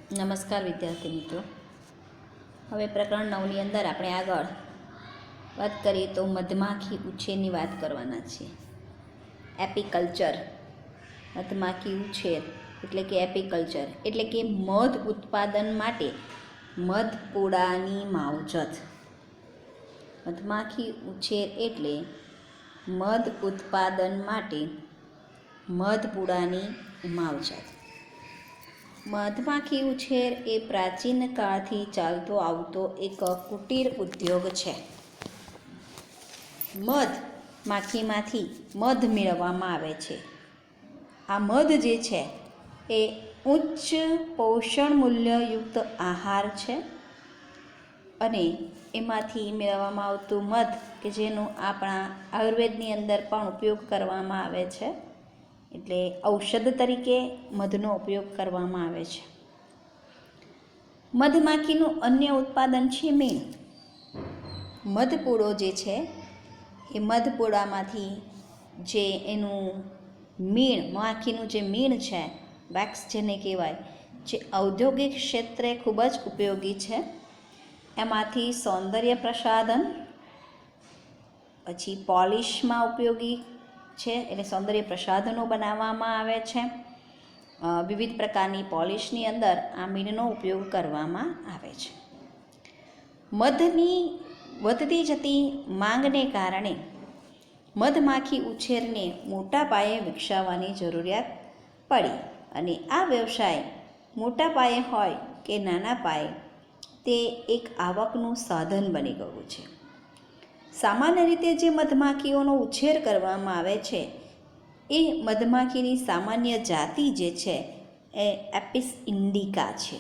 નમસ્કાર વિદ્યાર્થી મિત્રો. હવે પ્રકરણ 9ની અંદર આપણે આગળ વાત કરીએ તો મધમાખી ઉછેરની વાત કરવાના છીએ. એપીકલ્ચર, મધમાખી ઉછેર એટલે કે એપીકલ્ચર એટલે કે મધ ઉત્પાદન માટે મધપૂડાની માવજત. મધમાખી ઉછેર એટલે મધ ઉત્પાદન માટે મધપૂડાની માવજત. મધમાખી ઉછેર એ પ્રાચીન કાળથી ચાલતો આવતો એક કુટીર ઉદ્યોગ છે. મધમાખીમાંથી મધ મેળવવામાં આવે છે. આ મધ જે છે એ ઉચ્ચ પોષણ મૂલ્યયુક્ત આહાર છે અને એમાંથી મેળવવામાં આવતું મધ કે જેનો આપણા આયુર્વેદની અંદર પણ ઉપયોગ કરવામાં આવે છે, એટલે ઔષધ તરીકે મધનો ઉપયોગ કરવામાં આવે છે. મધમાખીનું અન્ય ઉત્પાદન છે મીણ. મધપૂડો જે છે એ મધપૂડામાંથી જે એનું મીણ, માખીનું જે મીણ છે, વેક્સ જેને કહેવાય, જે ઔદ્યોગિક ક્ષેત્રે ખૂબ જ ઉપયોગી છે. એમાંથી સૌંદર્ય પ્રસાધન, પછી પોલિશમાં ઉપયોગી છે, એટલે સૌંદર્ય પ્રસાધનો બનાવવામાં આવે છે. વિવિધ પ્રકારની પોલિશની અંદર આ મીણનો ઉપયોગ કરવામાં આવે છે. મધની વધતી જતી માંગને કારણે મધમાખી ઉછેરને મોટા પાયે વિકસાવવાની જરૂરિયાત પડી અને આ વ્યવસાય મોટા પાયે હોય કે નાના પાયે તે એક આવકનું સાધન બની ગયું છે. સામાન્ય રીતે જે મધમાખીઓનો ઉછેર કરવામાં આવે છે એ મધમાખીની સામાન્ય જાતિ જે છે એ એપિસ ઇન્ડિકા છે.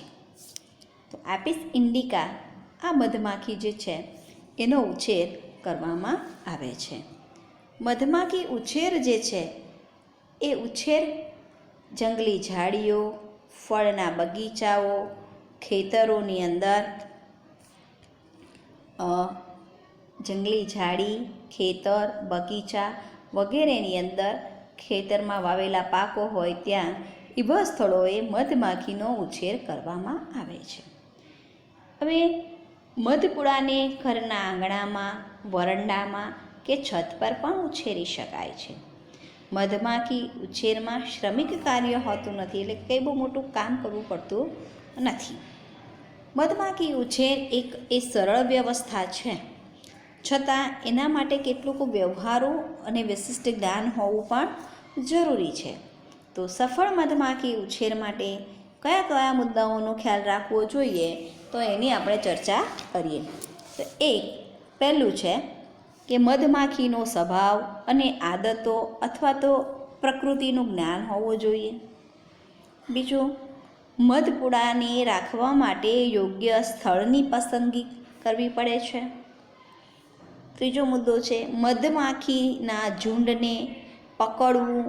તો એપિસ ઇન્ડિકા આ મધમાખી જે છે એનો ઉછેર કરવામાં આવે છે. મધમાખી ઉછેર જે છે એ ઉછેર જંગલી ઝાડીઓ, ફળના બગીચાઓ, ખેતરોની અંદર જંગલી ઝાડી, ખેતર, બગીચા વગેરેની અંદર ખેતરમાં વાવેલા પાકો હોય ત્યાં એવા સ્થળોએ મધમાખીનો ઉછેર કરવામાં આવે છે. હવે મધપૂડાને ઘરના આંગણામાં, વરંડામાં કે છત પર પણ ઉછેરી શકાય છે. મધમાખી ઉછેરમાં શ્રમિક કાર્ય હોતું નથી, એટલે કંઈ બહુ મોટું કામ કરવું પડતું નથી. મધમાખી ઉછેર એ સરળ વ્યવસ્થા છે, છતાં એના માટે કેટલુંક વ્યવહારુ અને વિશિષ્ટ જ્ઞાન હોવું પણ જરૂરી છે. તો સફળ મધમાખી ઉછેર માટે કયા કયા મુદ્દાઓનો ખ્યાલ રાખવો જોઈએ તો એની આપણે ચર્ચા કરીએ. તો પહેલું છે કે મધમાખીનો સ્વભાવ અને આદતો અથવા તો પ્રકૃતિનું જ્ઞાન હોવું જોઈએ. બીજું, મધપૂડાને રાખવા માટે યોગ્ય સ્થળની પસંદગી કરવી પડે છે. ત્રીજો મુદ્દો છે મધમાખીના ઝુંડને પકડવું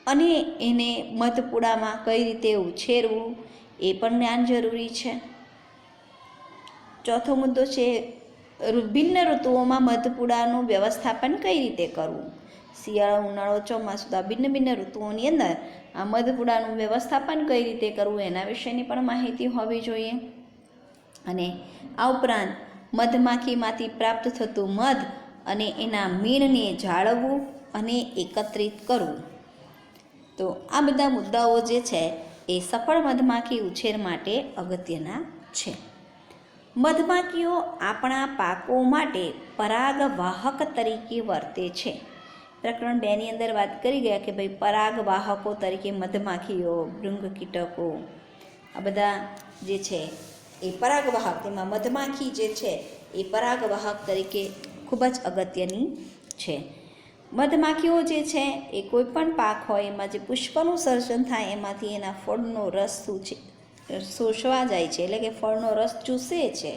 અને એને મધપૂડામાં કઈ રીતે ઉછેરવું એ પણ જ્ઞાન જરૂરી છે. ચોથો મુદ્દો છે ભિન્ન ઋતુઓમાં મધપૂડાનું વ્યવસ્થાપન કઈ રીતે કરવું. શિયાળો, ઉનાળો, ચોમાસું, આ ભિન્ન ભિન્ન ઋતુઓની અંદર આ મધપૂડાનું વ્યવસ્થાપન કઈ રીતે કરવું એના વિશેની પણ માહિતી હોવી જોઈએ. અને આ ઉપરાંત મધમાખીમાંથી પ્રાપ્ત થતું મધ અને એના મીણને જાળવવું અને એકત્રિત કરવું. તો આ બધા મુદ્દાઓ જે છે એ સફળ મધમાખી ઉછેર માટે અગત્યના છે. મધમાખીઓ આપણા પાકો માટે પરાગવાહક તરીકે વર્તે છે. પ્રકરણ 2ની અંદર વાત કરી ગયા કે ભાઈ પરાગવાહકો તરીકે મધમાખીઓ, ભૃંગ કીટકો આ બધા જે છે એ પરાગવાહક, તેમાં મધમાખી જે છે એ પરાગવાહક તરીકે ખૂબ જ અગત્યની છે. મધમાખીઓ જે છે એ કોઈ પણ પાક હોય એમાં જે પુષ્પનું સર્જન થાય એમાંથી એના ફળનો રસ શોષવા જાય છે, એટલે કે ફળનો રસ ચૂસે છે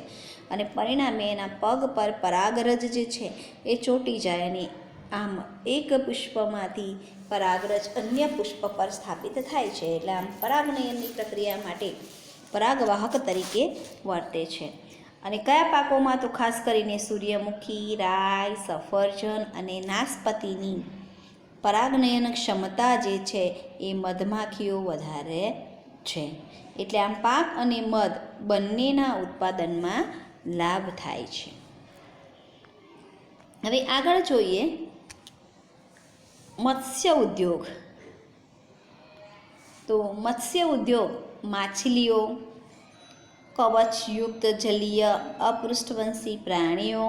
અને પરિણામે એના પગ પર પરાગરજ જે છે એ ચોંટી જાય અને આમ એક પુષ્પમાંથી પરાગરજ અન્ય પુષ્પ પર સ્થાપિત થાય છે. એટલે આમ પરાગનયનની પ્રક્રિયા માટે પરાગવાહક તરીકે વર્તે છે. અને કયા પાકોમાં તો ખાસ કરીને સૂર્યમુખી, રાઈ, સફરજન અને નાશપતીની પરાગનયન ક્ષમતા જે છે એ મધમાખીઓ વધારે છે. એટલે આમ પાક અને મધ બંનેના ઉત્પાદનમાં લાભ થાય છે. હવે આગળ જોઈએ મત્સ્ય ઉદ્યોગ. તો મત્સ્ય ઉદ્યોગ માછલીઓ, કવચયુક્ત જલીય અપૃષ્ઠવંશી પ્રાણીઓ,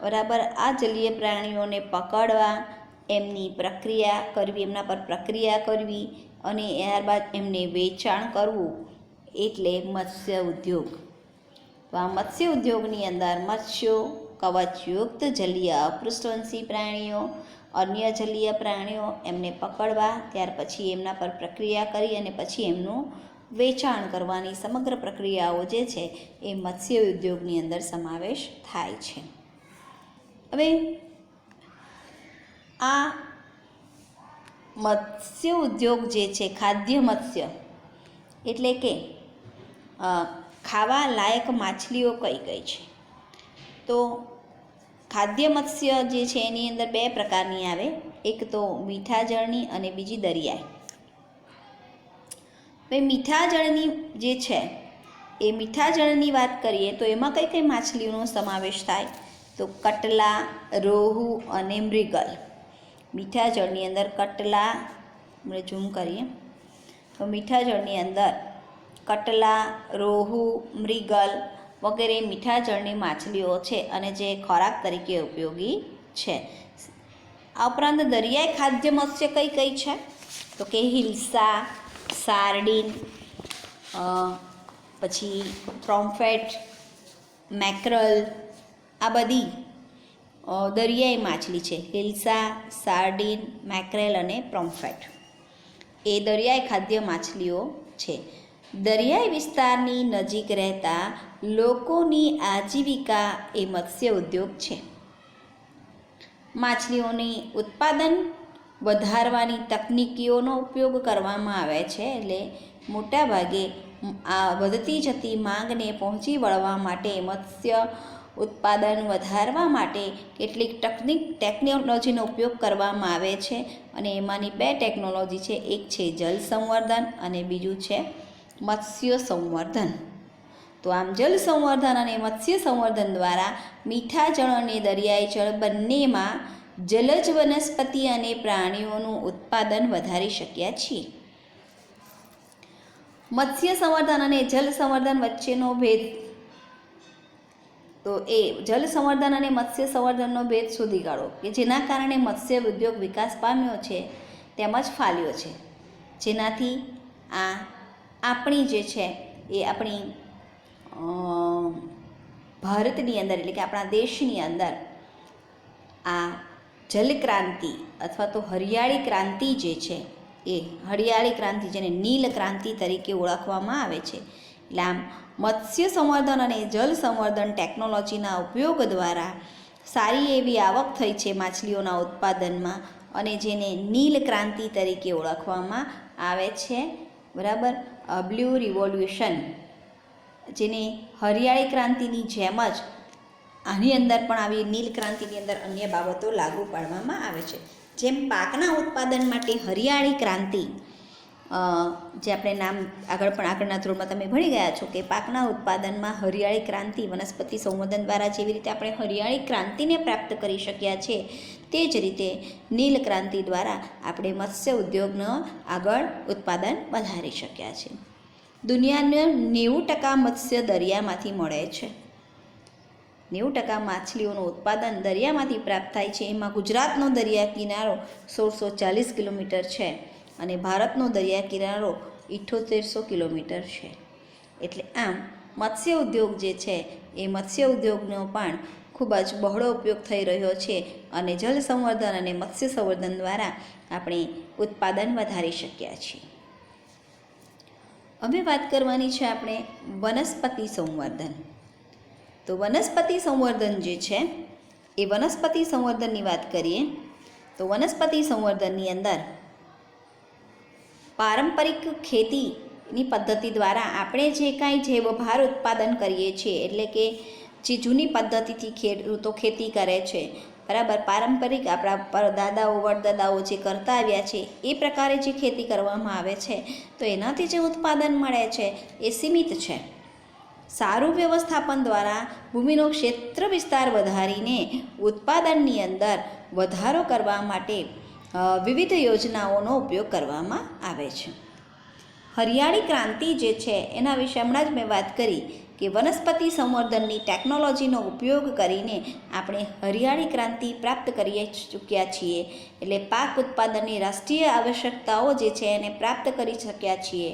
બરાબર, આ જલીય પ્રાણીઓને પકડવા, એમની પ્રક્રિયા કરવી, એમના પર પ્રક્રિયા કરવી અને ત્યારબાદ એમને વેચાણ કરવું એટલે મત્સ્ય ઉદ્યોગ. તો આ મત્સ્ય ઉદ્યોગની અંદર મત્સ્યો, કવચયુક્ત જલીય અપૃષ્ઠવંશી પ્રાણીઓ, અન્ય જલીય પ્રાણીઓ, એમને પકડવા, ત્યાર પછી એમના પર પ્રક્રિયા કરી અને પછી એમનું વેચાણ કરવાની સમગ્ર પ્રક્રિયાઓ જે છે એ મત્સ્ય ઉદ્યોગની અંદર સમાવેશ થાય છે. હવે આ મત્સ્ય ઉદ્યોગ જે છે, ખાદ્ય મત્સ્ય એટલે કે ખાવા લાયક માછલીઓ કઈ કઈ છે? તો ખાદ્ય મત્સ્ય જે છે એની અંદર બે પ્રકારની આવે, એક તો મીઠા જળની અને બીજી દરિયાઈ. ભાઈ મીઠા જળની જે છે એ મીઠા જળની વાત કરીએ તો એમાં કઈ કઈ માછલીઓનો સમાવેશ થાય? તો કટલા, રોહુ અને મૃગલ. મીઠા જળની અંદર કટલા, આપણે ઝૂમ કરીએ તો મીઠા જળની અંદર કટલા, રોહુ, મૃગલ વગેરે મીઠા જળની માછલીઓ છે અને જે ખોરાક તરીકે ઉપયોગી છે. આ ઉપરાંત દરિયાઈ ખાદ્ય મત્સ્ય કઈ કઈ છે? તો કે હિલ્સા, સાર્ડિન, પછી પ્રોમ્ફેટ, મેક્રલ, આ બધી દરિયાઈ માછલી છે. હિલ્સા, સાર્ડિન, મેક્રેલ અને પ્રોમ્ફેટ એ દરિયાઈ ખાદ્ય માછલીઓ છે. દરિયાઈ વિસ્તારની નજીક રહેતા લોકોની આજીવિકા એ મત્સ્ય ઉદ્યોગ છે. માછલીઓની ઉત્પાદન વધારવાની તકનીકીઓનો ઉપયોગ કરવામાં આવે છે. એટલે મોટાભાગે આ વધતી જતી માંગને પહોંચી વળવા માટે મત્સ્ય ઉત્પાદન વધારવા માટે કેટલીક ટેકનોલોજીનો ઉપયોગ કરવામાં આવે છે અને એમાંની બે ટેકનોલોજી છે, એક છે જલ સંવર્ધન અને બીજું છે મત્સ્ય સંવર્ધન. તો આમ જલ સંવર્ધન અને મત્સ્ય સંવર્ધન દ્વારા મીઠા જળ અને દરિયાઈ જળ બંનેમાં જલજ વનસ્પતિ અને પ્રાણીઓનું ઉત્પાદન વધારી શક્યા છીએ. મત્સ્ય સંવર્ધન અને જલ સંવર્ધન વચ્ચેનો ભેદ. તો એ જલ સંવર્ધન અને મત્સ્ય સંવર્ધનનો ભેદ શોધી કાઢો કે જેના કારણે મત્સ્ય ઉદ્યોગ વિકાસ પામ્યો છે તેમજ ફાલ્યો છે, જેનાથી આ આપણી જે છે એ આપણી ભારતની અંદર એટલે કે આપણા દેશની અંદર આ જલક્રાંતિ અથવા તો હરિયાળી ક્રાંતિ જે છે એ હરિયાળી ક્રાંતિ, જેને નીલ ક્રાંતિ તરીકે ઓળખવામાં આવે છે. એટલે આમ મત્સ્ય સંવર્ધન અને જલ સંવર્ધન ટેકનોલોજીના ઉપયોગ દ્વારા સારી એવી આવક થઈ છે માછલીઓના ઉત્પાદનમાં અને જેને નીલ ક્રાંતિ તરીકે ઓળખવામાં આવે છે. બરાબર, બ્લુ રિવોલ્યુશન, જેને હરિયાળી ક્રાંતિની જેમ જ આની અંદર પણ આવી નીલ ક્રાંતિની અંદર અન્ય બાબતો લાગુ પાડવામાં આવે છે. જેમ પાકના ઉત્પાદન માટે હરિયાળી ક્રાંતિ, જે આપણે નામ આગળના ધોરણમાં તમે ભણી ગયા છો કે પાકના ઉત્પાદનમાં હરિયાળી ક્રાંતિ વનસ્પતિ સંવર્ધન દ્વારા જેવી રીતે આપણે હરિયાળી ક્રાંતિને પ્રાપ્ત કરી શક્યા છે, તે જ રીતે નીલ ક્રાંતિ દ્વારા આપણે મત્સ્ય ઉદ્યોગનો આગળ ઉત્પાદન વધારી શક્યા છે. દુનિયાને 90% મત્સ્ય દરિયામાંથી મળે છે. 90% માછલીઓનું ઉત્પાદન દરિયામાંથી પ્રાપ્ત થાય છે. એમાં ગુજરાતનો દરિયા કિનારો 1640 કિલોમીટર છે અને ભારતનો દરિયા કિનારો 7800 કિલોમીટર છે. એટલે આમ મત્સ્ય ઉદ્યોગ જે છે એ મત્સ્ય ઉદ્યોગનો પણ ખૂબ જ બહોળો ઉપયોગ થઈ રહ્યો છે અને જલ સંવર્ધન અને મત્સ્ય સંવર્ધન દ્વારા આપણે ઉત્પાદન વધારી શક્યા છીએ. હવે વાત કરવાની છે આપણે વનસ્પતિ સંવર્ધન. તો વનસ્પતિ સંવર્ધન જે છે એ વનસ્પતિ સંવર્ધનની વાત કરીએ તો વનસ્પતિ સંવર્ધનની અંદર પારંપરિક ખેતીની પદ્ધતિ દ્વારા આપણે જે કાંઈ જૈવભાર ઉત્પાદન કરીએ છીએ, એટલે કે જે જૂની પદ્ધતિથી ખેડૂતો ખેતી કરે છે, બરાબર, પારંપરિક આપણા દાદાઓ વડદાદાઓ જે કરતા આવ્યા છે એ પ્રકારે જે ખેતી કરવામાં આવે છે તો એનાથી જે ઉત્પાદન મળે છે એ સીમિત છે. સારું વ્યવસ્થાપન દ્વારા ભૂમિનો ક્ષેત્ર વિસ્તાર વધારીને ઉત્પાદનની અંદર વધારો કરવા માટે વિવિધ યોજનાઓનો ઉપયોગ કરવામાં આવે છે. હરિયાળી ક્રાંતિ જે છે એના વિશે હમણાં જ મેં વાત કરી કે વનસ્પતિ સંવર્ધનની ટેકનોલોજીનો ઉપયોગ કરીને આપણે હરિયાળી ક્રાંતિ પ્રાપ્ત કરી ચૂક્યા છીએ. એટલે પાક ઉત્પાદનની રાષ્ટ્રીય આવશ્યકતાઓ જે છે એને પ્રાપ્ત કરી શક્યા છીએ.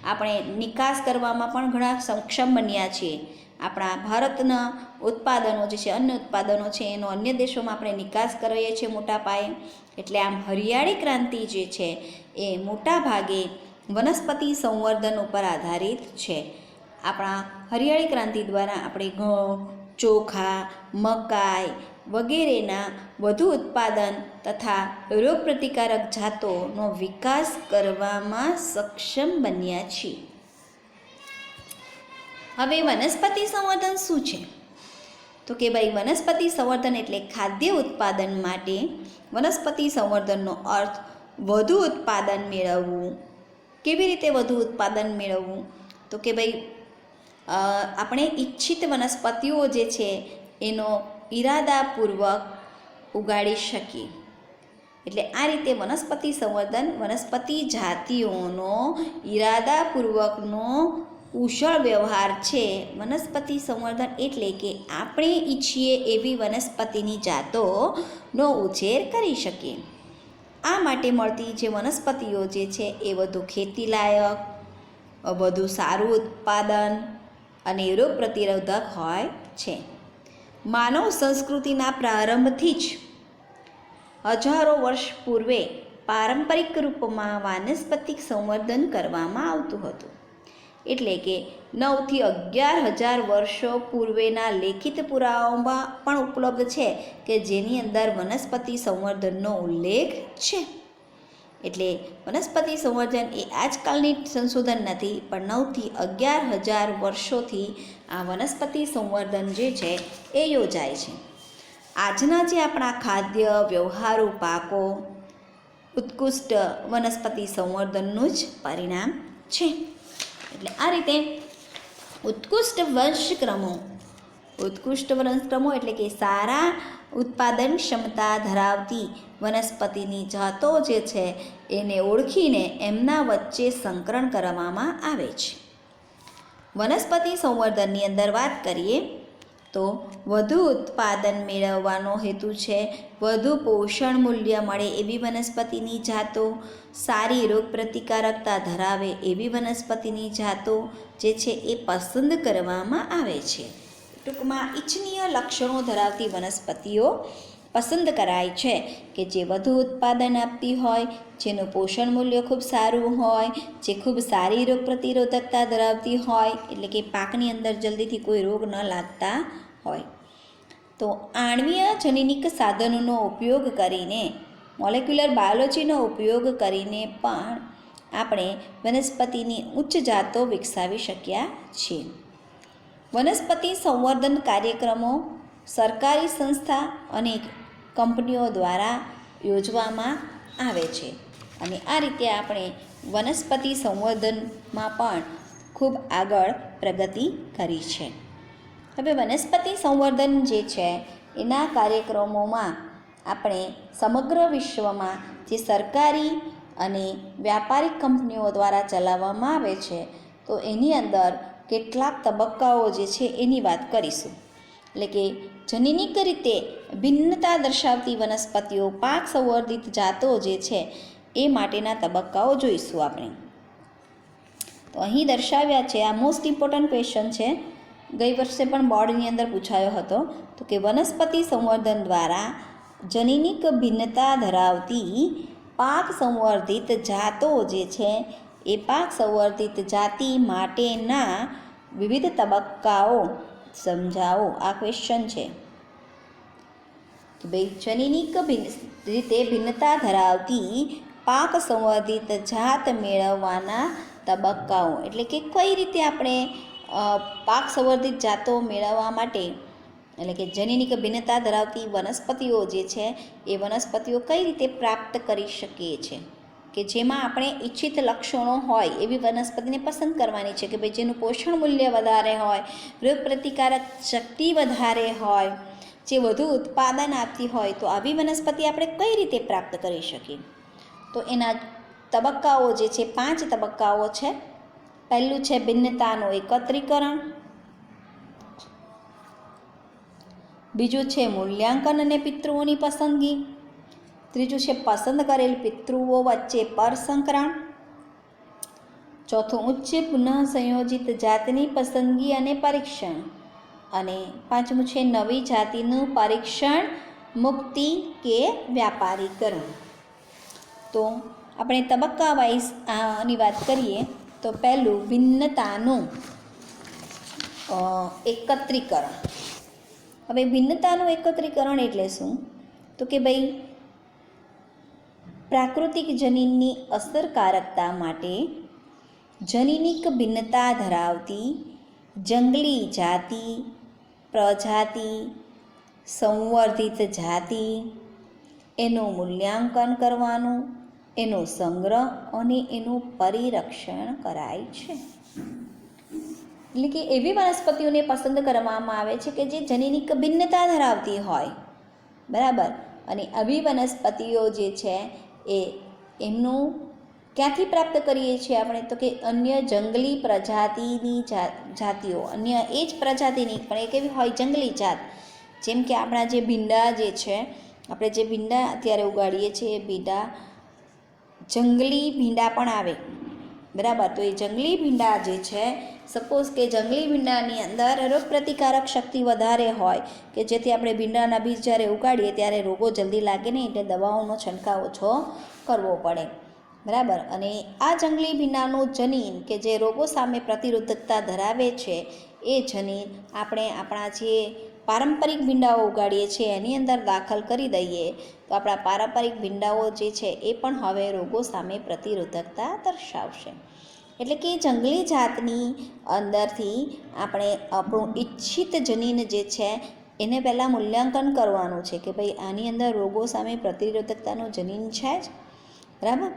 આપણે નિકાસ કરવામાં પણ ઘણા સક્ષમ બન્યા છીએ. આપણા ભારતના ઉત્પાદનો જે છે, અન્ય ઉત્પાદનો છે, એનો અન્ય દેશોમાં આપણે નિકાસ કરીએ છીએ મોટા પાયે. એટલે આમ હરિયાળી ક્રાંતિ જે છે એ મોટા ભાગે વનસ્પતિ સંવર્ધન ઉપર આધારિત છે. આપણા હરિયાળી ક્રાંતિ દ્વારા આપણે ઘઉં, ચોખા, મકાઈ વગેરેના વધુ ઉત્પાદન તથા રોગપ્રતિકારક જાતોનો વિકાસ કરવામાં સક્ષમ બન્યા છીએ. હવે વનસ્પતિ સંવર્ધન શું છે? તો કે ભાઈ વનસ્પતિ સંવર્ધન એટલે ખાદ્ય ઉત્પાદન માટે વનસ્પતિ સંવર્ધનનો અર્થ વધુ ઉત્પાદન મેળવવું. કેવી રીતે વધુ ઉત્પાદન મેળવવું? તો કે ભાઈ આપણે ઈચ્છિત વનસ્પતિઓ જે છે એનો ઈરાદાપૂર્વક ઉગાડી શકીએ. એટલે આ રીતે વનસ્પતિ સંવર્ધન વનસ્પતિ જાતિઓનો ઈરાદાપૂર્વકનો કુશળ વ્યવહાર છે. વનસ્પતિ સંવર્ધન એટલે કે આપણે ઈચ્છીએ એવી વનસ્પતિની જાતોનો ઉછેર કરી શકીએ. આ માટે મળતી જે વનસ્પતિઓ જે છે એ વધુ ખેતીલાયક, વધુ સારું ઉત્પાદન અને રોગ પ્રતિરોધક હોય છે. માનવ સંસ્કૃતિના પ્રારંભથી જ હજારો વર્ષ પૂર્વે પારંપરિક રૂપમાં વાનસ્પતિક સંવર્ધન કરવામાં આવતું હતું. એટલે કે 9 થી 11,000 વર્ષો પૂર્વેના લેખિત પુરાવાઓમાં પણ ઉપલબ્ધ છે કે જેની અંદર વનસ્પતિ સંવર્ધનનો ઉલ્લેખ છે. એટલે વનસ્પતિ સંવર્ધન એ આજકાલની સંશોધન નથી, પણ 9 થી 11,000 વર્ષોથી આ વનસ્પતિ સંવર્ધન જે છે એ યોજાય છે. આજના જે આપણા ખાદ્ય વ્યવહારુ પાકો ઉત્કૃષ્ટ વનસ્પતિ સંવર્ધનનું જ પરિણામ છે. એટલે આ રીતે ઉત્કૃષ્ટ વંશક્રમો એટલે કે સારા ઉત્પાદન ક્ષમતા ધરાવતી વનસ્પતિની જાતો જે છે એને ઓળખીને એમના વચ્ચે સંકરણ કરવામાં આવે છે. વનસ્પતિ સંવર્ધનની અંદર વાત કરીએ તો વધુ ઉત્પાદન મેળવવાનો હેતુ છે વધુ પોષણ મૂલ્ય મળે એવી વનસ્પતિની જાતો, સારી રોગપ્રતિકારકતા ધરાવે એવી વનસ્પતિની જાતો જે છે એ પસંદ કરવામાં આવે છે. ટૂંકમાં ઇચ્છનીય લક્ષણો ધરાવતી વનસ્પતિઓ પસંદ કરાય છે કે જે વધુ ઉત્પાદન આપતી હોય, જેનું પોષણ મૂલ્ય ખૂબ સારું હોય, જે ખૂબ સારી રોગ પ્રતિરોધકતા ધરાવતી હોય, એટલે કે પાકની અંદર જલ્દીથી કોઈ રોગ ન લાગતા હોય. તો આણ્વીય જનીનિક સાધનોનો ઉપયોગ કરીને, મોલેક્યુલર બાયોલોજીનો ઉપયોગ કરીને પણ આપણે વનસ્પતિની ઉચ્ચ જાતો વિકસાવી શક્યા છીએ. વનસ્પતિ સંવર્ધન કાર્યક્રમો સરકારી સંસ્થા અને કંપનીઓ દ્વારા યોજવામાં આવે છે અને આ રીતે આપણે વનસ્પતિ સંવર્ધનમાં પણ ખૂબ આગળ પ્રગતિ કરી છે. હવે વનસ્પતિ સંવર્ધન જે છે એના કાર્યક્રમોમાં આપણે સમગ્ર વિશ્વમાં જે સરકારી અને વ્યાપારિક કંપનીઓ દ્વારા ચલાવવામાં આવે છે તો એની અંદર કેટલાક તબક્કાઓ જે છે એની વાત કરીશું. એટલે કે જનીનિક રીતે ભિન્નતા દર્શાવતી વનસ્પતિઓ, પાક સંવર્ધિત જાતો જે છે એ માટેના તબક્કાઓ જોઈશું આપણે. તો અહીં દર્શાવ્યા છે, આ મોસ્ટ ઇમ્પોર્ટન્ટ ક્વેશ્ચન છે, ગઈ વર્ષે પણ બોર્ડની અંદર પૂછાયો હતો. તો કે વનસ્પતિ સંવર્ધન દ્વારા જનીનિક ભિન્નતા ધરાવતી પાક સંવર્ધિત જાતો જે છે એ પાક સંવર્ધિત જાતિ માટેના વિવિધ તબક્કાઓ સમજાવો. આ ક્વેશ્ચન છે કે ભાઈ જનીનિક રીતે ભિન્નતા ધરાવતી પાક સંવર્ધિત જાત મેળવવાના તબક્કાઓ, એટલે કે કઈ રીતે આપણે પાક સંવર્ધિત જાતો મેળવવા માટે એટલે કે જનીનિક ભિન્નતા ધરાવતી વનસ્પતિઓ જે છે એ વનસ્પતિઓ કઈ રીતે પ્રાપ્ત કરી શકીએ છીએ, કે જેમાં આપણે ઈચ્છિત લક્ષણો હોય એવી વનસ્પતિને પસંદ કરવાની છે, કે ભાઈ જેનું પોષણ મૂલ્ય વધારે હોય, રોગ પ્રતિકારક શક્તિ વધારે હોય, જે વધુ ઉત્પાદન આપતી હોય, તો આવી વનસ્પતિ આપણે કઈ રીતે પ્રાપ્ત કરી શકીએ. તો એના તબક્કાઓ જે છે 5 તબક્કાઓ છે. પહેલું છે ભિન્નતાનું એકત્રીકરણ, બીજું છે મૂલ્યાંકન અને પિતૃઓની પસંદગી, ત્રીજું છે પસંદ કરેલ પિતૃઓ વચ્ચે પરસંકરણ, ચોથું ઉચ્ચ પુનઃ સંયોજિત જાતની પસંદગી અને પરીક્ષણ, અને પાંચમું છે નવી જાતિનું પરીક્ષણ, મુક્તિ કે વ્યાપારીકરણ. તો આપણે તબક્કા વાઇઝ આની વાત કરીએ તો પહેલું ભિન્નતાનું એકત્રીકરણ. હવે ભિન્નતાનું એકત્રીકરણ એટલે શું? તો કે ભાઈ પ્રાકૃતિક જનીનની અસરકારકતા માટે જનીનિક ભિન્નતા ધરાવતી જંગલી જાતિ, પ્રજાતિ, સંવર્ધિત જાતિ, એનું મૂલ્યાંકન કરવાનું, એનો સંગ્રહ અને એનું પરિરક્ષણ કરાય છે. એટલે કે એવી વનસ્પતિઓને પસંદ કરવામાં આવે છે કે જે જનીનિક ભિન્નતા ધરાવતી હોય, બરાબર. અને આવી વનસ્પતિઓ જે છે એ એમનું ક્યાંથી પ્રાપ્ત કરીએ છીએ આપણે? તો કે અન્ય જંગલી પ્રજાતિની જાતિઓ, અન્ય એ જ પ્રજાતિની પણ એ કેવી હોય? જંગલી જાત. જેમ કે આપણા જે ભીંડા જે છે, આપણે જે ભીંડા અત્યારે ઉગાડીએ છીએ એ ભીંડા જંગલી ભીંડા પણ આવે, બરાબર. તો એ જંગલી ભીંડા જે છે, સપોઝ કે જંગલી ભીંડાની અંદર રોગ પ્રતિકારક શક્તિ વધારે હોય, કે જેથી આપણે ભીંડાના બીજ જ્યારે ઉગાડીએ ત્યારે રોગો જલ્દી લાગે નહીં, એટલે દવાઓનો છંટકાવ ઓછો કરવો પડે, બરાબર. અને આ જંગલી ભીંડાનું જનીન કે જે રોગો સામે પ્રતિરોધકતા ધરાવે છે, એ જનીન આપણે આપણા જે પારંપરિક ભીંડાઓ ઉગાડીએ છીએ એની અંદર દાખલ કરી દઈએ તો આપણા પારંપરિક ભીંડાઓ જે છે એ પણ હવે રોગો સામે પ્રતિરોધકતા દર્શાવશે. એટલે કે જંગલી જાતની અંદરથી આપણે આપણું ઈચ્છિત જનીન જે છે એને પહેલાં મૂલ્યાંકન કરવાનું છે, કે ભાઈ આની અંદર રોગો સામે પ્રતિરોધકતાનું જનીન છે જ, બરાબર.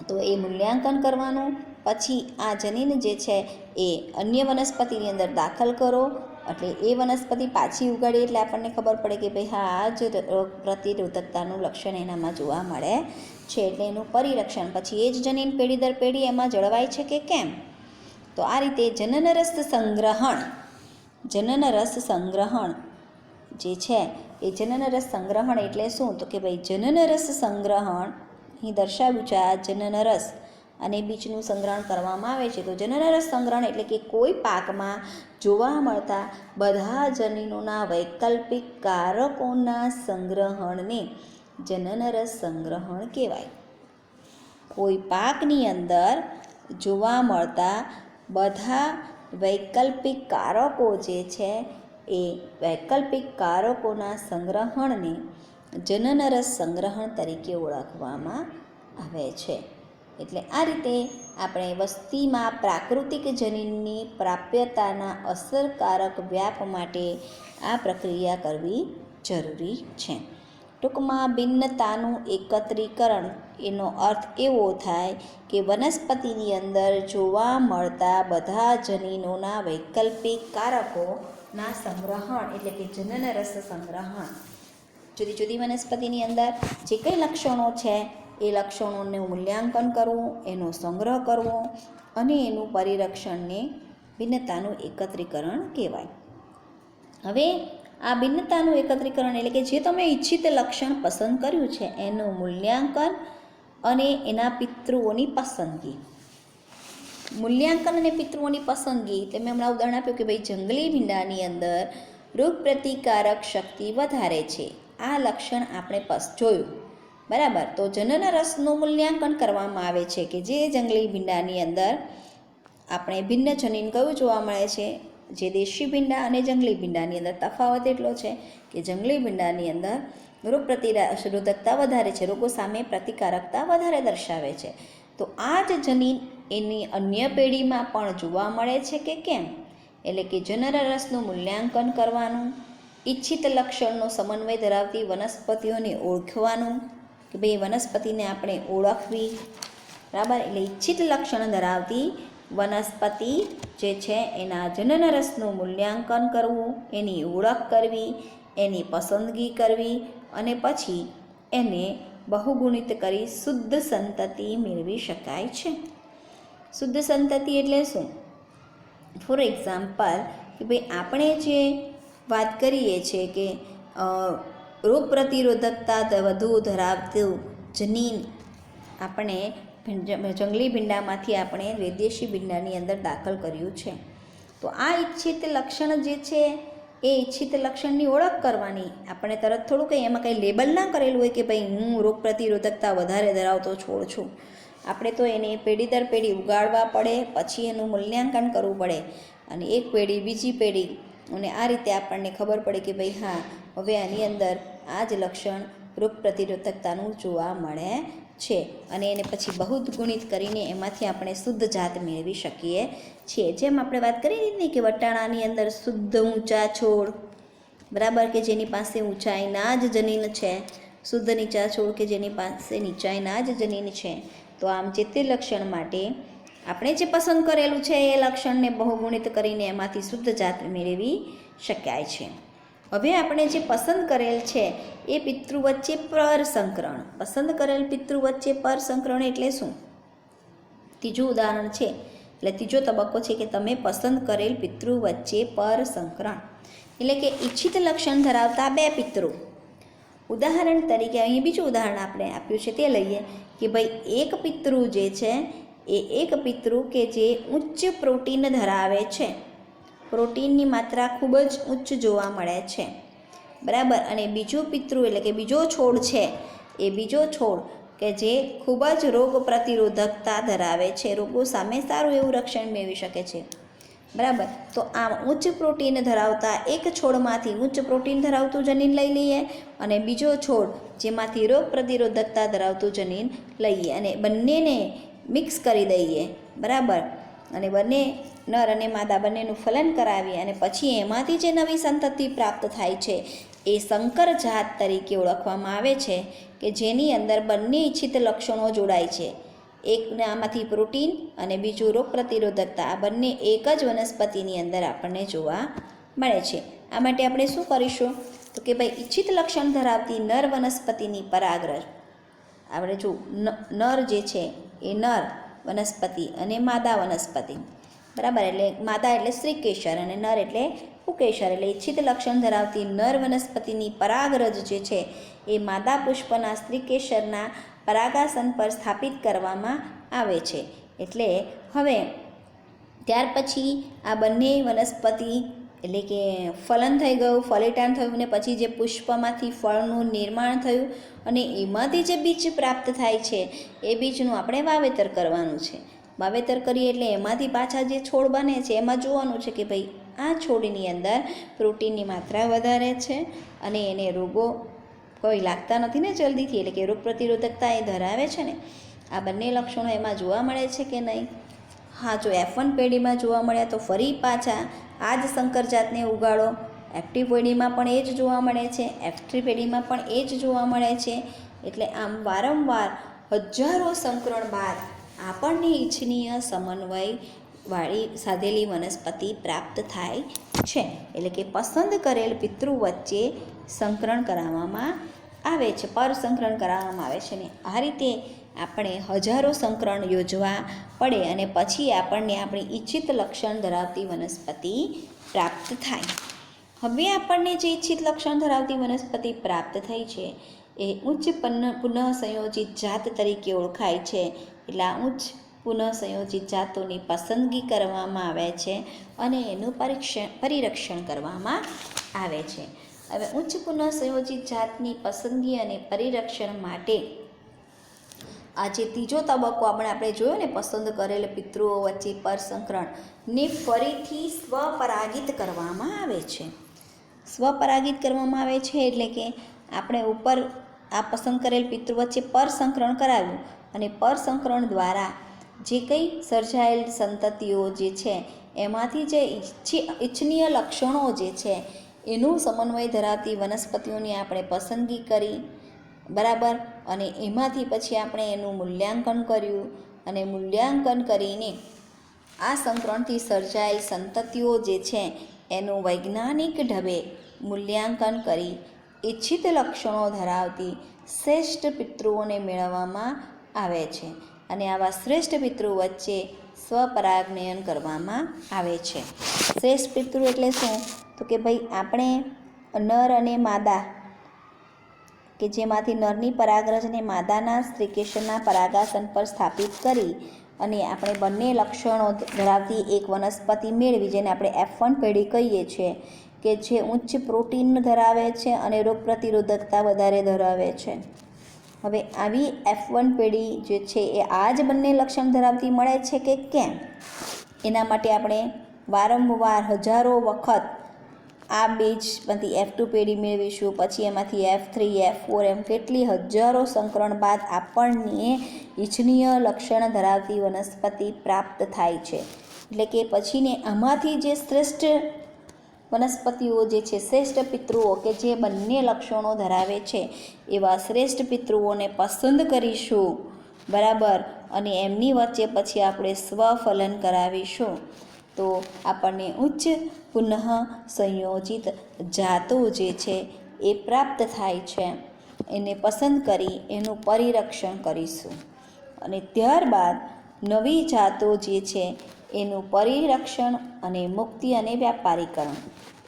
તો એ મૂલ્યાંકન કરવાનું, પછી આ જનીન જે છે એ અન્ય વનસ્પતિની અંદર દાખલ કરો, એટલે એ વનસ્પતિ પાછી ઉગાડી એટલે આપણને ખબર પડે કે ભાઈ હા આ જ રોગ પ્રતિરોધકતાનું લક્ષણ એનામાં જોવા મળે છે, એટલે એનું પરિરક્ષણ. પછી એ જ જનીન પેઢી દર પેઢી એમાં જળવાય છે કે કેમ? તો આ રીતે જનનરસ સંગ્રહણ જે છે એ જનનરસ સંગ્રહણ એટલે શું? તો કે ભાઈ જનનરસ સંગ્રહણ અહીં દર્શાવ્યું છે, આ જનનરસ અને બીજનું સંગ્રહણ કરવામાં આવે છે. તો જનનરસ સંગ્રહણ એટલે કે કોઈ પાકમાં જોવા મળતા બધા જનીનોના વૈકલ્પિક કારકોના સંગ્રહણને જનનરસ સંગ્રહણ કહેવાય. કોઈ પાકની અંદર જોવા મળતા બધા વૈકલ્પિક કારકો જે છે એ વૈકલ્પિક કારકોના સંગ્રહણને જનનરસ સંગ્રહણ તરીકે ઓળખવામાં આવે છે. એટલે આ રીતે આપણે વસ્તીમાં પ્રાકૃતિક જનીનની પ્રાપ્યતાના અસરકારક વ્યાપ માટે આ પ્રક્રિયા કરવી જરૂરી છે. ટૂંકમાં ભિન્નતાનું એકત્રીકરણ એનો અર્થ એવો થાય કે વનસ્પતિની અંદર જોવા મળતા બધા જનીનોના વૈકલ્પિક કારકોના સંગ્રહણ એટલે કે જનનરસ સંગ્રહણ. જુદી જુદી વનસ્પતિની અંદર જે કંઈ લક્ષણો છે એ લક્ષણોનું મૂલ્યાંકન કરવું, એનો સંગ્રહ કરવો અને એનું પરિરક્ષણને ભિન્નતાનું એકત્રીકરણ કહેવાય. હવે આ ભિન્નતાનું એકત્રીકરણ એટલે કે જે તમે ઈચ્છિત લક્ષણ પસંદ કર્યું છે એનું મૂલ્યાંકન અને એના પિતૃઓની પસંદગી. મૂલ્યાંકન અને પિતૃઓની પસંદગી એટલે મેં હમણાં ઉદાહરણ આપ્યું કે ભાઈ જંગલી ભીંડાની અંદર રોગ પ્રતિકારક શક્તિ વધારે છે, આ લક્ષણ આપણે જોયું, બરાબર. તો જનનરસનું મૂલ્યાંકન કરવામાં આવે છે કે જે જંગલી ભીંડાની અંદર આપણે ભિન્ન જનીન કયું જોવા મળે છે? જે દેશી ભીંડા અને જંગલી ભીંડાની અંદર તફાવત એટલો છે કે જંગલી ભીંડાની અંદર રોગ પ્રતિરોધકતા વધારે છે, રોગો સામે પ્રતિકારકતા વધારે દર્શાવે છે. તો આ જ જનીન એની અન્ય પેઢીમાં પણ જોવા મળે છે કે કેમ? એટલે કે જનનરસનું મૂલ્યાંકન કરવાનું, ઈચ્છિત લક્ષણનો સમન્વય ધરાવતી વનસ્પતિઓને ઓળખવાનું, કે ભાઈ વનસ્પતિને આપણે ઓળખવી, બરાબર. એટલે ઈચ્છિત લક્ષણ ધરાવતી વનસ્પતિ જે છે એના જનનરસનું મૂલ્યાંકન કરવું, એની ઓળખ કરવી, એની પસંદગી કરવી અને પછી એને બહુગુણિત કરી શુદ્ધ સંતતિ મેળવી શકાય છે. શુદ્ધ સંતતિ એટલે શું? ફોર એક્ઝામ્પલ, કે ભાઈ આપણે જે વાત કરીએ છીએ કે રોગ પ્રતિરોધકતા વધુ ધરાવતું જનીન આપણે જંગલી ભીંડામાંથી આપણે વિદેશી ભીંડાની અંદર દાખલ કર્યું છે. તો આ ઈચ્છિત લક્ષણ જે છે એ ઈચ્છિત લક્ષણની ઓળખ કરવાની. આપણે તરત થોડું કંઈ એમાં કંઈ લેબલ ના કરેલું હોય કે ભાઈ હું રોગ પ્રતિરોધકતા વધારે ધરાવતો છોડ છું. આપણે તો એને પેઢી દર પેઢી ઉગાડવા પડે, પછી એનું મૂલ્યાંકન કરવું પડે, અને એક પેઢી બીજી પેઢી, અને આ રીતે આપણને ખબર પડે કે ભાઈ હા, હવે આની અંદર આ જ લક્ષણ રોગ પ્રતિરોધકતાનું જોવા મળે છે. અને એને પછી બહુ ગુણિત કરીને એમાંથી આપણે શુદ્ધ જાત મેળવી શકીએ છીએ. જેમ આપણે વાત કરી દીધી કે વટાણાની અંદર શુદ્ધ ઊંચા છોડ, બરાબર, કે જેની પાસે ઊંચાઈના જ જનીન છે, શુદ્ધ નીચા છોડ કે જેની પાસે નીચાઈના જ જનીન છે. તો આમ જે તે લક્ષણ માટે આપણે જે પસંદ કરેલું છે એ લક્ષણને બહુગુણિત કરીને એમાંથી શુદ્ધ જાત મેળવી શકાય છે. હવે આપણે જે પસંદ કરેલ છે એ પિતૃ વચ્ચે પરસંકરણ. પસંદ કરેલ પિતૃ વચ્ચે પરસંકરણ એટલે શું? ત્રીજું ઉદાહરણ છે, એટલે ત્રીજો તબક્કો છે કે તમે પસંદ કરેલ પિતૃ વચ્ચે પરસંકરણ, એટલે કે ઈચ્છિત લક્ષણ ધરાવતા બે પિતૃ. ઉદાહરણ તરીકે અહીં બીજું ઉદાહરણ આપણે આપ્યું છે તે લઈએ કે ભાઈ એક પિતૃ જે છે એ એક પિતૃ કે જે ઉચ્ચ પ્રોટીન ધરાવે છે, પ્રોટીનની માત્રા ખૂબ જ ઉચ્ચ જોવા મળે છે, બરાબર. અને બીજું પિતૃ એટલે કે બીજો છોડ છે એ બીજો છોડ કે જે ખૂબ જ રોગ પ્રતિરોધકતા ધરાવે છે, રોગો સામે સારું એવું રક્ષણ મેળવી શકે છે, બરાબર. તો આમ ઉચ્ચ પ્રોટીન ધરાવતા એક છોડમાંથી ઉચ્ચ પ્રોટીન ધરાવતું જનીન લઈ લઈએ અને બીજો છોડ જેમાંથી રોગ પ્રતિરોધકતા ધરાવતું જનીન લઈએ અને બંનેને મિક્સ કરી દઈએ, બરાબર. અને બંને નર અને માદા બંનેનું ફલન કરાવી અને પછી એમાંથી જે નવી સંતતિ પ્રાપ્ત થાય છે એ સંકર જાત તરીકે ઓળખવામાં આવે છે, કે જેની અંદર બંને ઈચ્છિત લક્ષણો જોડાય છે. એકને આમાંથી પ્રોટીન અને બીજું રોગ પ્રતિરોધકતા, આ બંને એક જ વનસ્પતિની અંદર આપણને જોવા મળે છે. આ માટે આપણે શું કરીશું તો કે ભાઈ ઈચ્છિત લક્ષણ ધરાવતી નર વનસ્પતિની પરાગરજ, આપણે જો નર જે છે એ નર વનસ્પતિ અને માદા વનસ્પતિ, બરાબર. એટલે માદા એટલે સ્ત્રીકેસર અને નર એટલે પુકેસર. એટલે ઈચ્છિત લક્ષણ ધરાવતી નર વનસ્પતિની પરાગરજ જે છે એ માદા પુષ્પના સ્ત્રીકેસરના પરાગાસન પર સ્થાપિત કરવામાં આવે છે. એટલે હવે ત્યાર પછી આ બંને વનસ્પતિ એટલે કે ફલન થઈ ગયું, ફલિતાન થયું ને પછી જે પુષ્પમાંથી ફળનું નિર્માણ થયું અને એમાંથી જે બીજ પ્રાપ્ત થાય છે એ બીજનું આપણે વાવેતર કરવાનું છે. વાવેતર કરીએ એટલે એમાંથી પાછા જે છોડ બને છે એમાં જોવાનું છે કે ભાઈ આ છોડની અંદર પ્રોટીનની માત્રા વધારે છે અને એને રોગો કોઈ લાગતા નથી ને જલ્દીથી, એટલે કે રોગ પ્રતિરોધકતા એ ધરાવે છે ને. આ બંને લક્ષણો એમાં જોવા મળે છે કે નહીં? હા, જો F1 પેઢીમાં જોવા મળ્યા તો ફરી પાછા આ જ સંકર જાતને ઉગાડો. F2 પેઢીમાં પણ એ જ જોવા મળે છે, F3 પેઢીમાં પણ એ જ જોવા મળે છે. એટલે આમ વારંવાર હજારો સંકરણ બાદ આપણને ઈચ્છનીય સમન્વયવાળી સાધેલી વનસ્પતિ પ્રાપ્ત થાય છે. એટલે કે પસંદ કરેલ પિતૃ વચ્ચે સંકરણ કરાવવામાં આવે છે, પરસંકરણ કરાવવામાં આવે છે ને. આ રીતે આપણે હજારો સંકરણ યોજવા પડે અને પછી આપણને આપણી ઈચ્છિત લક્ષણ ધરાવતી વનસ્પતિ પ્રાપ્ત થાય. હવે આપણને જે ઈચ્છિત લક્ષણ ધરાવતી વનસ્પતિ પ્રાપ્ત થઈ છે એ ઉચ્ચ પુનઃસંયોજિત જાત તરીકે ઓળખાય છે. એટલે આ ઉચ્ચ પુનઃસંયોજિત જાતોની પસંદગી કરવામાં આવે છે અને એનું પરિરક્ષણ કરવામાં આવે છે. હવે ઉચ્ચ પુનઃસંયોજિત જાતની પસંદગી અને પરિરક્ષણ માટે આ જે ત્રીજો તબક્કો આપણે જોયો ને, પસંદ કરેલ પિતૃઓ વચ્ચે પરસંકરણને ફરીથી સ્વપરાગિત કરવામાં આવે છે. સ્વપરાગિત કરવામાં આવે છે એટલે કે આપણે ઉપર આ પસંદ કરેલ પિતૃ વચ્ચે પરસંકરણ કરાવ્યું અને પરસંકરણ દ્વારા જે કંઈ સર્જાયેલ સંતતિઓ જે છે એમાંથી જે ઈચ્છનીય લક્ષણો જે છે એનું સમન્વય ધરાવતી વનસ્પતિઓની આપણે પસંદગી કરી, બરાબર, અને એમાંથી પછી આપણે એનું મૂલ્યાંકન કર્યું, અને મૂલ્યાંકન કરીને આ સંકરણથી સર્જાયેલ સંતતિઓ જે છે એનું વૈજ્ઞાનિક ઢબે મૂલ્યાંકન કરી ઇચ્છિત લક્ષણો ધરાવતી શ્રેષ્ઠ પિતૃઓને મેળવવામાં આવે છે. અને આવા શ્રેષ્ઠ પિતૃ વચ્ચે સ્વપરાગનયન કરવામાં આવે છે. શ્રેષ્ઠ પિતૃ એટલે શું? તો કે ભાઈ આપણે નર અને માદા, કે જેમાંથી નરની પરાગરજને માદાના સ્ત્રીકેશનના પરાગાસન પર સ્થાપિત કરી અને આપણે બંને લક્ષણો ધરાવતી એક વનસ્પતિ મેળવી, જેને આપણે F1 પેઢી કહીએ છીએ, કે જે ઉચ્ચ પ્રોટીન ધરાવે છે અને રોગ પ્રતિરોધકતા વધારે ધરાવે છે. હવે આવી F1 પેઢી જે છે એ આ જ બંને લક્ષણ ધરાવતી મળે છે કે કેમ? એના માટે આપણે વારંવાર હજારો વખત આ બીજમાંથી F2 પેઢી મેળવીશું, પછી એમાંથી F3, F4 એમ કેટલી હજારો સંકરણ બાદ આપણને ઇચ્છનીય લક્ષણ ધરાવતી વનસ્પતિ પ્રાપ્ત થાય છે. એટલે કે પછીને આમાંથી જે શ્રેષ્ઠ વનસ્પતિઓ જે છે, શ્રેષ્ઠ પિતૃઓ કે જે બંને લક્ષણો ધરાવે છે, એવા શ્રેષ્ઠ પિતૃઓને પસંદ કરીશું, બરાબર, અને એમની વચ્ચે પછી આપણે સ્વફલન કરાવીશું, તો આપણને ઉચ્ચ પુનઃ સંયોજિત જાતો જે છે એ પ્રાપ્ત થાય છે. એને પસંદ કરી એનું પરિરક્ષણ કરીશું, અને ત્યારબાદ નવી જાતો જે છે એનું પરિરક્ષણ અને મુક્તિ અને વ્યાપારીકરણ,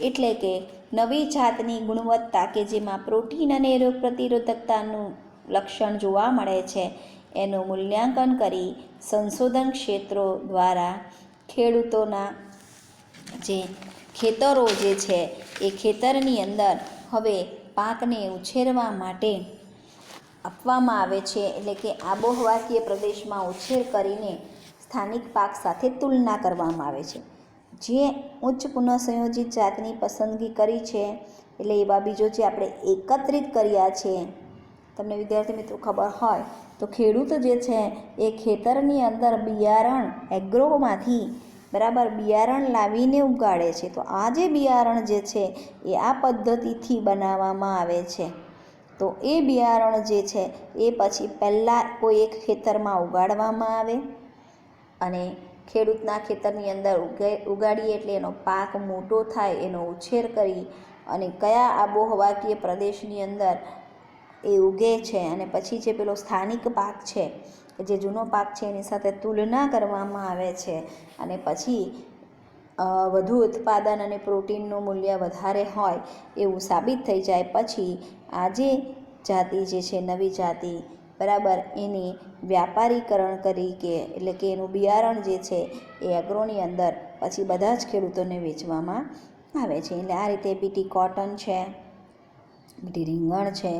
એટલે કે નવી જાતની ગુણવત્તા કે જેમાં પ્રોટીન અને રોગ પ્રતિરોધકતાનું લક્ષણ જોવા મળે છે, એનું મૂલ્યાંકન કરી સંશોધન ક્ષેત્રો દ્વારા ખેડૂતોના જે ખેતરો જે છે એ ખેતરની અંદર હવે પાકને ઉછેરવા માટે આપવામાં આવે છે. એટલે કે આબોહવાકીય પ્રદેશમાં ઉછેર કરીને સ્થાનિક પાક સાથે તુલના કરવામાં આવે છે. જે ઉચ્ચ પુનઃસંયોજિત જાતની પસંદગી કરી છે, એટલે એવા બીજો જે આપણે એકત્રિત કર્યા છે. તમને વિદ્યાર્થી મિત્રો ખબર હોય તો ખેડૂત જે છે એ ખેતરની અંદર બિયારણ એગ્રોમાંથી, બરાબર, બિયારણ લાવીને ઉગાડે છે. તો આ જે બિયારણ જે છે એ આ પદ્ધતિથી બનાવવામાં આવે છે. તો એ બિયારણ જે છે એ પછી પહેલાં કોઈ એક ખેતરમાં ઉગાડવામાં આવે, અને ખેડૂતના ખેતરની અંદર ઉગાડીએ એટલે એનો પાક મોટો થાય, એનો ઉછેર કરી અને કયા આબોહવાકીય પ્રદેશની અંદર એ ઉગે છે, અને પછી જે પેલો સ્થાનિક પાક છે, જે જૂનો પાક છે, એની સાથે તુલના કરવામાં આવે છે. અને પછી વધુ ઉત્પાદન અને પ્રોટીનનું મૂલ્ય વધારે હોય એવું સાબિત થઈ જાય પછી આ જે જાતિ જે છે, નવી જાતિ, બરાબર, એની વ્યાપારીકરણ કરી, કે એટલે કે એનું બિયારણ જે છે એ એગ્રોની અંદર પછી બધા જ ખેડૂતોને વેચવામાં આવે છે. એટલે આ રીતે બીટી કોટન છે, બીટી રીંગણ છે,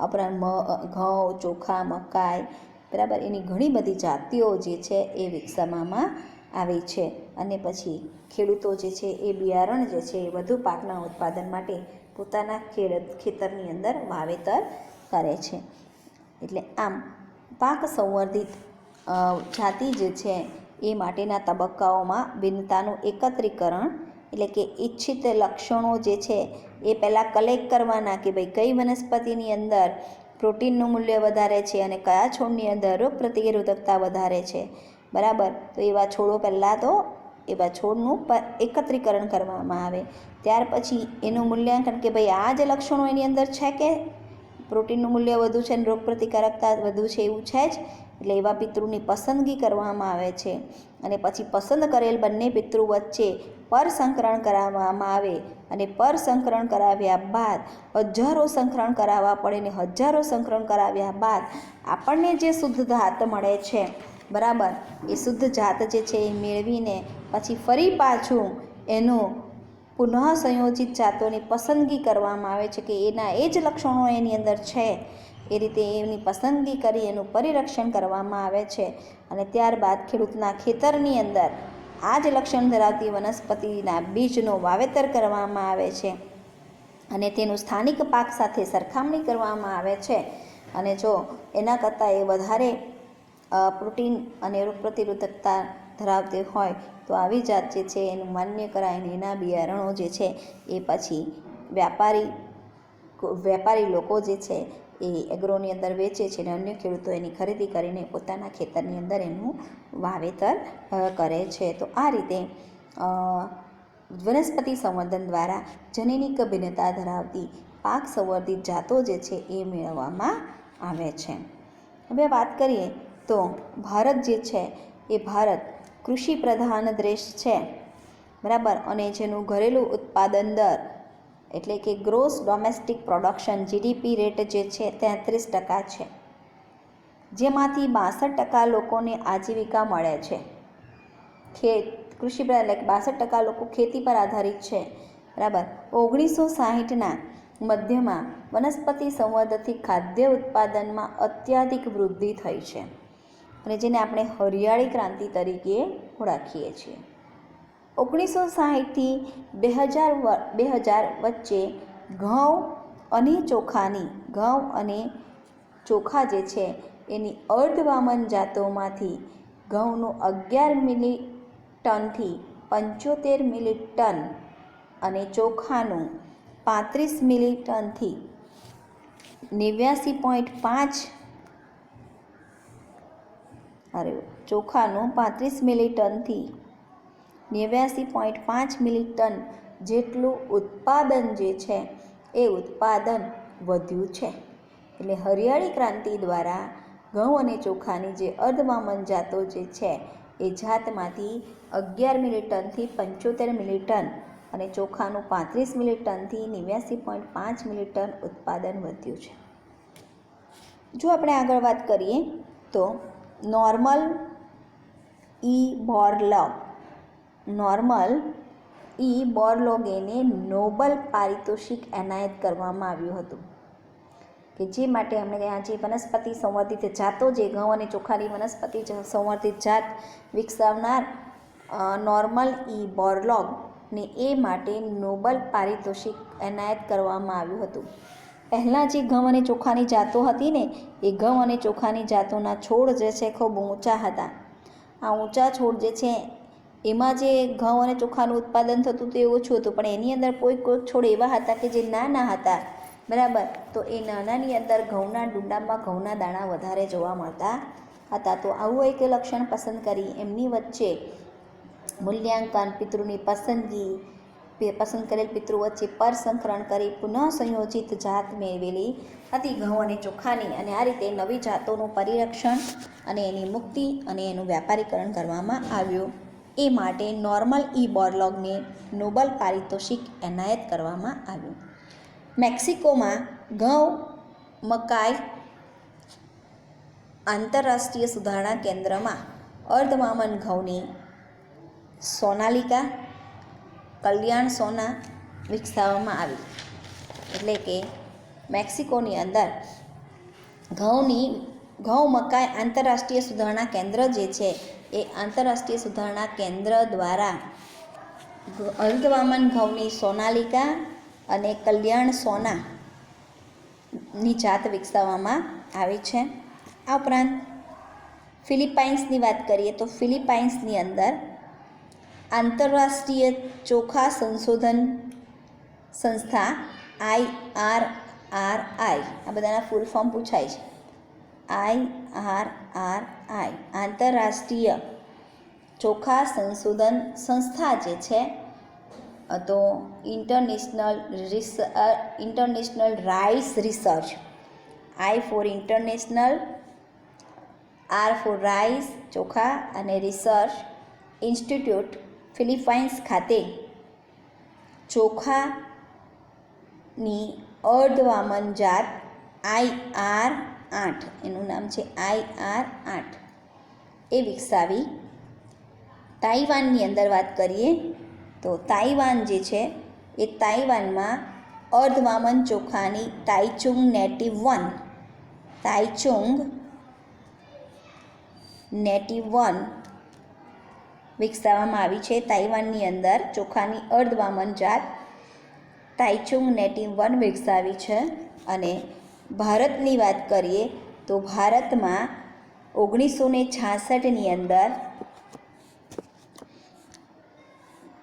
ઉપરાંત ઘઉં, ચોખા, મકાઈ, બરાબર, એની ઘણી બધી જાતિઓ જે છે એ વિકસાવવામાં આવી છે. અને પછી ખેડૂતો જે છે એ બિયારણ જે છે એ વધુ પાકના ઉત્પાદન માટે પોતાના ખેતરની અંદર વાવેતર કરે છે. એટલે આમ પાક સંવર્ધિત જાતિ જે છે એ માટેના તબક્કાઓમાં ભિન્નતાનું એકત્રીકરણ, એટલે કે ઈચ્છિત લક્ષણો જે છે એ પહેલાં કલેક્ટ કરવાના, કે ભાઈ કઈ વનસ્પતિની અંદર પ્રોટીનનું મૂલ્ય વધારે છે અને કયા છોડની અંદર રોગ પ્રતિરોધકતા વધારે છે, બરાબર. તો એવા છોડો પહેલાં તો એવા છોડનું એકત્રીકરણ કરવામાં આવે. ત્યાર પછી એનું મૂલ્યાંકન, કે ભાઈ આ જે લક્ષણો એની અંદર છે કે પ્રોટીનનું મૂલ્ય વધુ છે અને રોગ પ્રતિકારકતા વધુ છે એવું છે જ, એટલે એવા પિતૃની પસંદગી કરવામાં આવે છે. અને પછી પસંદ કરેલ બંને પિતૃ વચ્ચે પરસંકરણ કરાવવામાં આવે, અને પરસંકરણ કરાવ્યા બાદ હજારો સંકરણ કરાવવા પડે, ને હજારો સંકરણ કરાવ્યા બાદ આપણને જે શુદ્ધ જાત મળે છે, બરાબર, એ શુદ્ધ જાત જે છે એ મેળવીને પછી ફરી પાછું એનું પુનઃ સંયોજિત જાતોની પસંદગી કરવામાં આવે છે, કે એના એ જ લક્ષણો એની અંદર છે, એ રીતે એની પસંદગી કરી એનું પરિરક્ષણ કરવામાં આવે છે. અને ત્યારબાદ ખેડૂતના ખેતરની અંદર આ જ લક્ષણ ધરાવતી વનસ્પતિના બીજનું વાવેતર કરવામાં આવે છે, અને તેનું સ્થાનિક પાક સાથે સરખામણી કરવામાં આવે છે. અને જો એના કરતાં એ વધારે પ્રોટીન અને રોગ પ્રતિરોધકતા ધરાવતી હોય તો આવી જાત જે છે એનું માન્ય કરાવીને એના બિયારણો જે છે એ પછી વેપારી લોકો જે છે એ એગ્રોની અંદર વેચે છે અને અન્ય ખેડૂતો એની ખરીદી કરીને પોતાના ખેતરની અંદર એનું વાવેતર કરે છે. તો આ રીતે વનસ્પતિ સંવર્ધન દ્વારા જનીનિક ભિન્નતા ધરાવતી પાક સંવર્ધિત જાતો જે છે એ મેળવવામાં આવે છે. હવે વાત કરીએ તો ભારત જે છે એ ભારત કૃષિ પ્રધાન દેશ છે, બરાબર, અને જેનું ઘરેલું ઉત્પાદન દર એટલે કે gross domestic production GDP rate જે છે 33% છે, જેમાંથી 62% લોકોને આજીવિકા મળે છે. કૃષિ પ્રધાન એટલે 62% લોકો ખેતી પર આધારિત છે, બરાબર. 1960ના મધ્યમાં વનસ્પતિ સંવર્ધનથી ખાદ્ય ઉત્પાદનમાં અત્યાધિક વૃદ્ધિ થઈ છે અને જેને આપણે હરિયાળી ક્રાંતિ તરીકે ઓળખીએ છીએ. 1960થી 2000 વચ્ચે ઘઉં અને ચોખા જે છે એની અર્ધવામન જાતોમાંથી ઘઉંનું 11 મિલી ટનથી 75 મિલી ટન અને ચોખાનું 35 મિલી ટનથી 89.5 મિલી ટન જેટલું ઉત્પાદન જે છે એ ઉત્પાદન વધ્યું છે. એટલે હરિયાળી ક્રાંતિ દ્વારા ઘઉં અને ચોખાની જે અર્ધવામન જાતો જે છે એ જાતમાંથી 11 મિલી ટનથી 75 મિલી ટન અને ચોખાનું 35 મિલી ટનથી 89.5 મિલી ટન ઉત્પાદન વધ્યું છે. જો આપણે આગળ વાત કરીએ તો નોર્મન ઈ બોરલોગને નોબલ પારિતોષિક એનાયત કરવામાં આવ્યું હતું કે જે માટે અમને આ જે વનસ્પતિ સંવર્ધિત જાતો જે ઘઉં અને ચોખાની વનસ્પતિ સંવર્ધિત જાત વિકસાવનાર નોર્મન ઈ બોરલોગને એ માટે નોબલ પારિતોષિક એનાયત કરવામાં આવ્યું હતું. પહેલાં જે ઘઉં અને ચોખાની જાતો હતી ને એ ઘઉં અને ચોખાની જાતોના છોડ જે છે ખૂબ ઊંચા હતા. આ ઊંચા છોડ જે છે એમાં જે ઘઉં અને ચોખાનું ઉત્પાદન થતું તે ઓછું હતું, પણ એની અંદર કોઈક છોડ એવા હતા કે જે નાના હતા, બરાબર. તો એ નાનાની અંદર ઘઉંના ડુંડામાં ઘઉંના દાણા વધારે જોવા મળતા હતા. તો આવું એક લક્ષણ પસંદ કરી એમની વચ્ચે મૂલ્યાંકન પિતૃની પસંદ કરેલ પિતૃ વચ્ચે પરસંકરણ કરી પુનઃ સંયોજિત જાત મેળવેલી હતી ઘઉં અને ચોખાની, અને આ રીતે નવી જાતોનું પરિરક્ષણ અને એની મુક્તિ અને એનું વ્યાપારીકરણ કરવામાં આવ્યું. એ માટે નોર્મન ઈ બોરલોગને નોબલ પારિતોષિક એનાયત કરવામાં આવ્યું. મેક્સિકોમાં ઘઉં મકાઈ આંતરરાષ્ટ્રીય સુધારણા કેન્દ્રમાં અર્ધવામન ઘઉંની સોનાલિકા કલ્યાણ સોના વિકસાવવામાં આવી. એટલે કે મેક્સિકોની અંદર ઘઉં મકાઈ આંતરરાષ્ટ્રીય સુધારણા કેન્દ્ર જે છે એ આંતરરાષ્ટ્રીય સુધારણા કેન્દ્ર દ્વારા અર્ધવામન ઘઉંની સોનાલિકા અને કલ્યાણ સોનાની જાત વિકસાવવામાં આવી છે. આ ઉપરાંત ફિલિપાઇન્સની વાત કરીએ તો ફિલિપાઇન્સની અંદર આંતરરાષ્ટ્રીય ચોખા સંશોધન સંસ્થા IRRI, આ બધાના ફૂલ ફોર્મ પૂછાય છે. IRRI આંતરરાષ્ટ્રીય ચોખા સંશોધન સંસ્થા જે છે તો international rice research, I for international, R for rice ચોખા અને રિસર્ચ ઇન્સ્ટિટ્યૂટ ફિલિપાઇન્સ ખાતે ચોખાની અર્ધવામન જાત IR8, એનું નામ છે IR8, એ વિકસાવી. તાઇવાનની અંદર વાત કરીએ તો તાઇવાન જે છે એ તાઇવાનમાં અર્ધવામન ચોખાની તાઇચુંગ નેટિવ 1 વિકસાવવામાં આવી છે. તાઇવાનની અંદર ચોખાની અર્ધવામન જાત તાઇચુંગ નેટિવ 1 વિકસાવી છે. અને ભારતની વાત કરીએ તો ભારતમાં 1966ની અંદર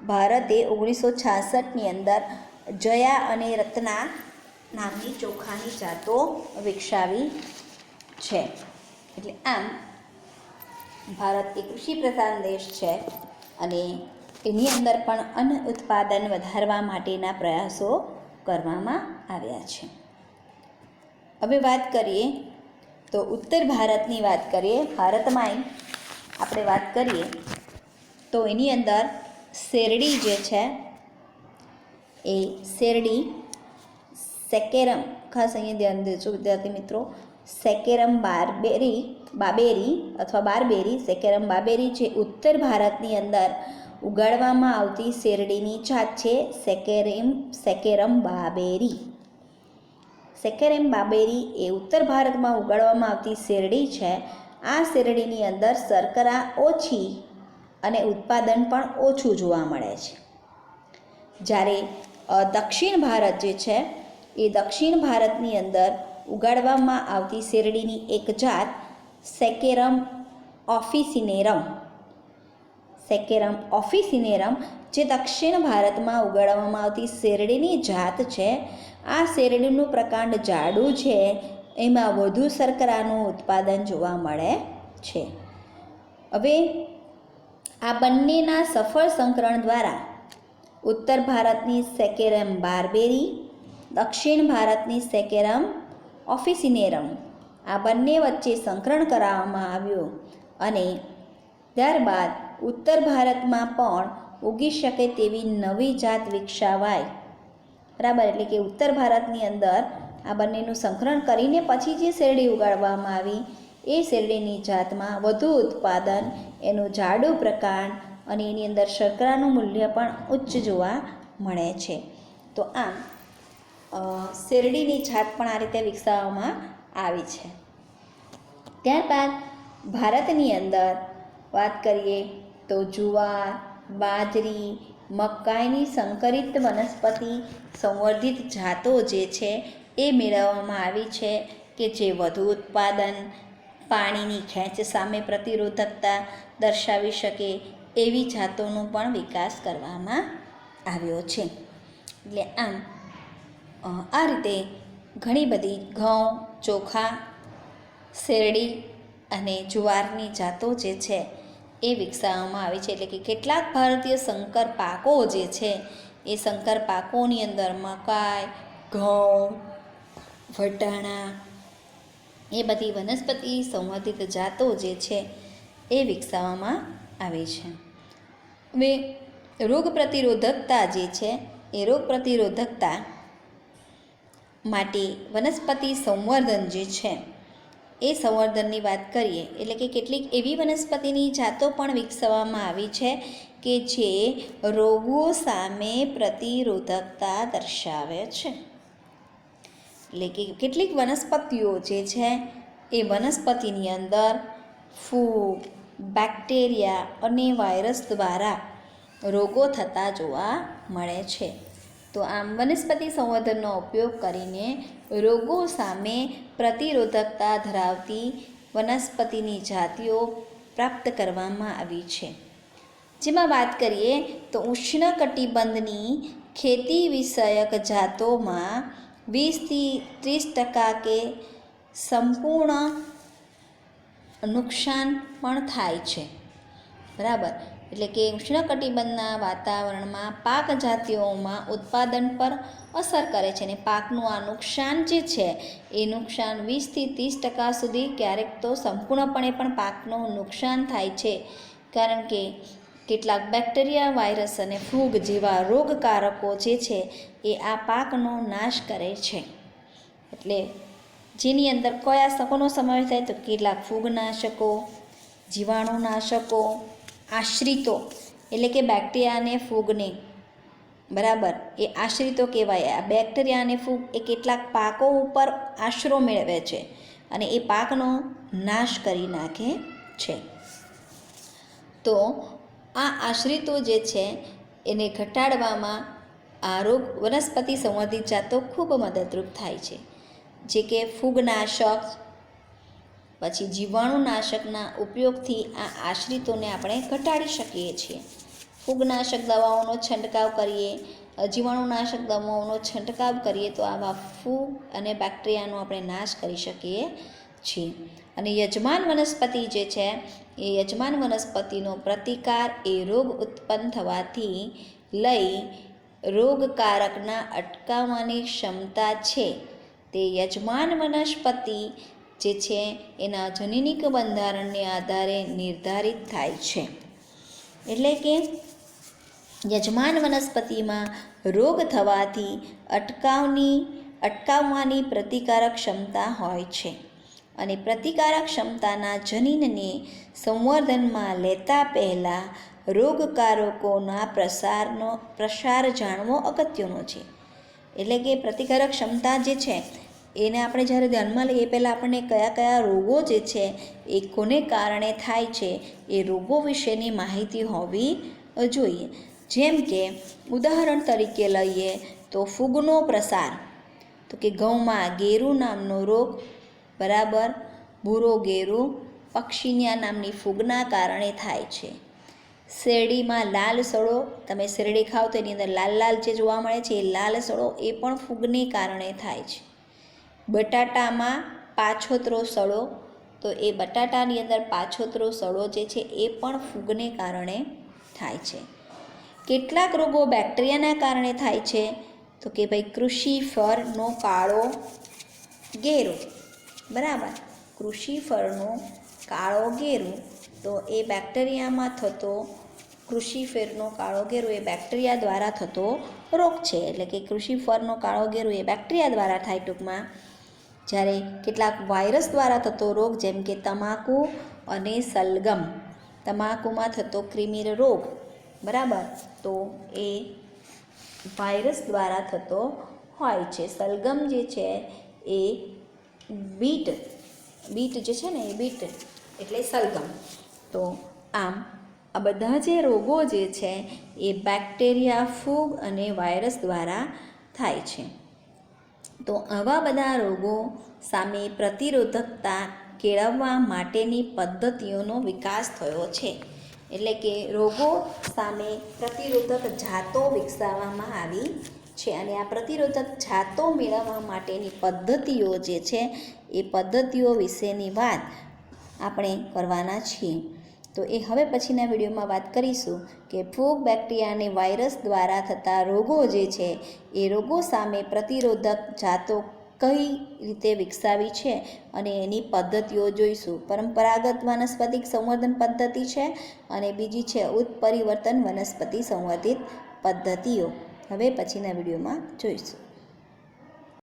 ભારતે 1966ની અંદર જયા અને રત્ના નામની ચોખાની જાતો વિકસાવી છે. એટલે આમ ભારત એક કૃષિ પ્રધાન દેશ છે અને એની અંદર પણ અન્ન ઉત્પાદન વધારવા માટેના પ્રયાસો કરવામાં આવ્યા છે. હવે વાત કરીએ તો ઉત્તર ભારતની વાત કરીએ. ભારતમાં આપણે વાત કરીએ તો એની અંદર શેરડી જે છે એ શેરડી સેકેરમ, ખાસ અહીંયા ધ્યાન દેજો વિદ્યાર્થી મિત્રો, સેકેરમ બાબેરી અથવા બારબેરી, સેકેરમ બાબેરી જે ઉત્તર ભારતની અંદર ઉગાડવામાં આવતી શેરડીની જાત છે સેકેરમ બાબેરી. સેકેરમ બાબેરી એ ઉત્તર ભારતમાં ઉગાડવામાં આવતી શેરડી છે. આ શેરડીની અંદર શર્કરા ઓછી અને ઉત્પાદન પણ ઓછું જોવા મળે છે. જ્યારે દક્ષિણ ભારત જે છે એ દક્ષિણ ભારતની અંદર ઉગાડવામાં આવતી શેરડીની એક જાત સેકેરમ ઓફિસિનેરમ જે દક્ષિણ ભારતમાં ઉગાડવામાં આવતી શેરડીની જાત છે. આ શેરડીનું પ્રકાંડ જાડું છે, એમાં વધુ શર્કરાનું ઉત્પાદન જોવા મળે છે. હવે આ બંનેના સફળ સંકરણ દ્વારા ઉત્તર ભારતની સેકેરમ બારબેરી, દક્ષિણ ભારતની સેકેરમ ઓફિસિનેરમ, આ બંને વચ્ચે સંકરણ કરાવવામાં આવ્યું અને ત્યારબાદ ઉત્તર ભારતમાં પણ ઉગી શકે તેવી નવી જાત વિકસાવાય. બરાબર, એટલે કે ઉત્તર ભારતની અંદર આ બંનેનું સંકરણ કરીને પછી જે શેરડી ઉગાડવામાં આવી એ શેરડીની જાતમાં વધુ ઉત્પાદન, એનું જાડું પ્રકાંડ અને એની અંદર શર્કરાનું મૂલ્ય પણ ઉચ્ચ જોવા મળે છે. તો આમ શેરડીની જાત પણ આ રીતે વિકસાવવામાં આવી છે. ત્યારબાદ ભારતની અંદર વાત કરીએ તો જુવાર, બાજરી, મકાઈની સંકરિત વનસ્પતિ સંવર્ધિત જાતો જે છે એ મેળવવામાં આવી છે કે જે વધુ ઉત્પાદન, પાણીની ખેંચ સામે પ્રતિરોધકતા દર્શાવી શકે એવી જાતોનો પણ વિકાસ કરવામાં આવ્યો છે. એટલે આમ આ રીતે ઘણી બધી ઘઉં, ચોખા, શેરડી અને જુવારની જાતો જે છે એ વિકસાવવામાં આવી છે. એટલે કે કેટલાક ભારતીય સંકર પાકો જે છે એ સંકર પાકોની અંદર મકાઈ, ઘઉં, વટાણા એ બધી વનસ્પતિ સંવર્ધિત જાતો જે છે એ વિકસાવવામાં આવી છે. હવે રોગ પ્રતિરોધકતા જે છે એ રોગ પ્રતિરોધકતા માટે વનસ્પતિ સંવર્ધન જે છે એ સંવર્ધનની વાત કરીએ એટલે કે કેટલીક એવી વનસ્પતિની જાતો પણ વિકસાવવામાં આવી છે કે જે રોગો સામે પ્રતિરોધકતા દર્શાવે છે. એટલે કે કેટલીક વનસ્પતિઓ જે છે એ વનસ્પતિની અંદર ફૂગ, બેક્ટેરિયા અને વાયરસ દ્વારા રોગો થતા જોવા મળે છે. તો આમ વનસ્પતિ સંવર્ધનનો ઉપયોગ કરીને રોગો સામે પ્રતિરોધકતા ધરાવતી વનસ્પતિની જાતિઓ પ્રાપ્ત કરવામાં આવી છે. જેમાં વાત કરીએ તો ઉષ્ણકટિબંધની ખેતી વિષયક જાતોમાં 20થી 30% કે સંપૂર્ણ નુકસાન પણ થાય છે. બરાબર, એટલે કે ઉષ્ણકટિબંધના વાતાવરણમાં પાક જાતિઓમાં ઉત્પાદન પર અસર કરે છે અને પાકનું આ નુકસાન જે છે એ નુકસાન 20થી 30% સુધી, ક્યારેક તો સંપૂર્ણપણે પણ પાકનું નુકસાન થાય છે. કારણ કે કેટલાક બેક્ટેરિયા, વાયરસ અને ફૂગ જેવા રોગકારકો જે છે એ આ પાકનો નાશ કરે છે. એટલે જેની અંદર કયા શકોનો સમાવેશ થાય તો કેટલાક ફૂગનાશકો, જીવાણુનાશકો, આશ્રિતો એટલે કે બેક્ટેરિયા અને ફૂગને, બરાબર, એ આશ્રિતો કહેવાય. આ બેક્ટેરિયા અને ફૂગ એ કેટલાક પાકો ઉપર આશરો મેળવે છે અને એ પાકનો નાશ કરી નાખે છે. તો આ આશ્રિતો જે છે એને ઘટાડવામાં આ રોગ વનસ્પતિ સંવર્ધિત જાતો ખૂબ મદદરૂપ થાય છે. જે કે ફૂગનાશક, પછી જીવાણુનાશકના ઉપયોગથી આ આશ્રિતોને આપણે ઘટાડી શકીએ છીએ. ફૂગનાશક દવાઓનો છંટકાવ કરીએ જીવાણુનાશક દવાઓનો છંટકાવ કરીએ તો આવા ફૂગ અને બેક્ટેરિયાનો આપણે નાશ કરી શકીએ છીએ. અને યજમાન વનસ્પતિ જે છે એ યજમાન વનસ્પતિનો પ્રતિકાર એ રોગ ઉત્પન્ન થવાથી લઈ રોગકારકના અટકાવવાની ક્ષમતા છે તે યજમાન વનસ્પતિ જે છે એના જનીનિક બંધારણને આધારે નિર્ધારિત થાય છે. એટલે કે યજમાન વનસ્પતિમાં રોગ થવાથી અટકાવવાની પ્રતિકારક ક્ષમતા હોય છે અને પ્રતિકારક ક્ષમતાના જનીનને સંવર્ધનમાં લેતા પહેલાં રોગકારકોના પ્રસાર જાણવો અગત્યનો છે. એટલે કે પ્રતિકારક ક્ષમતા જે છે એને આપણે જ્યારે ધ્યાનમાં લઈએ પહેલાં આપણને કયા કયા રોગો જે છે એ કોને કારણે થાય છે એ રોગો વિશેની માહિતી હોવી જોઈએ. જેમ કે ઉદાહરણ તરીકે લઈએ તો ફૂગનો પ્રસાર, તો કે ઘઉંમાં ગેરું નામનો રોગ, બરાબર, ભૂરો ગેરું પક્ષીનિયા નામની ફૂગના કારણે થાય છે. શેરડીમાં લાલ સડો, તમે શેરડી ખાઓ તો એની અંદર લાલ લાલ જે જોવા મળે છે એ લાલ સડો એ પણ ફૂગને કારણે થાય છે. બટાટામાં પાછોતરો સડો, તો એ બટાટાની અંદર પાછોતરો સડો જે છે એ પણ ફૂગને કારણે થાય છે. કેટલાક રોગો બેક્ટેરિયાના કારણે થાય છે, તો કે ભાઈ કૃષિફળનો કાળો ગેરો, બરાબર, કૃષિફળનો કાળો ગેરો, તો એ બેક્ટેરિયામાં થતો કૃષિફળનો કાળો ગેરો એ બેક્ટેરિયા દ્વારા થતો રોગ છે. એટલે કે કૃષિફળનો કાળો ગેરો એ બેક્ટેરિયા દ્વારા થાય ટૂંકમાં. જ્યારે કેટલાક વાયરસ દ્વારા થતો રોગ, જેમ કે તમાકુ અને સલગમ, તમાકુમાં થતો ક્રિમિલ રોગ, બરાબર, તો એ વાયરસ દ્વારા થતો હોય છે. સલગમ જે છે એ બીટ જે છે ને એ બીટ એટલે સલગમ. તો આમ આ બધા જે રોગો જે છે એ બેક્ટેરિયા, ફૂગ અને વાયરસ દ્વારા થાય છે. તો આવા બધા રોગો સામે પ્રતિરોધકતા કેળવવા માટેની પદ્ધતિઓનો વિકાસ થયો છે. એટલે કે રોગો સામે પ્રતિરોધક જાતો વિકસાવવામાં આવી છે અને આ પ્રતિરોધક જાતો મેળવવા માટેની પદ્ધતિઓ જે છે એ પદ્ધતિઓ વિશેની વાત આપણે કરવાના છીએ. તો એ હવે પછીના વિડીયોમાં વાત કરીશું કે ફૂગ, બેક્ટેરિયા અને વાયરસ દ્વારા થતા રોગો જે છે એ રોગો સામે પ્રતિરોધક જાતો કઈ રીતે વિકસાવી છે અને એની પદ્ધતિઓ જોઈશું. પરંપરાગત વનસ્પતિક સંવર્ધન પદ્ધતિ છે અને બીજી છે ઉત્પરિવર્તન વનસ્પતિ સંવર્ધિત પદ્ધતિઓ. હવે પછીના વિડીયોમાં જોઈશું.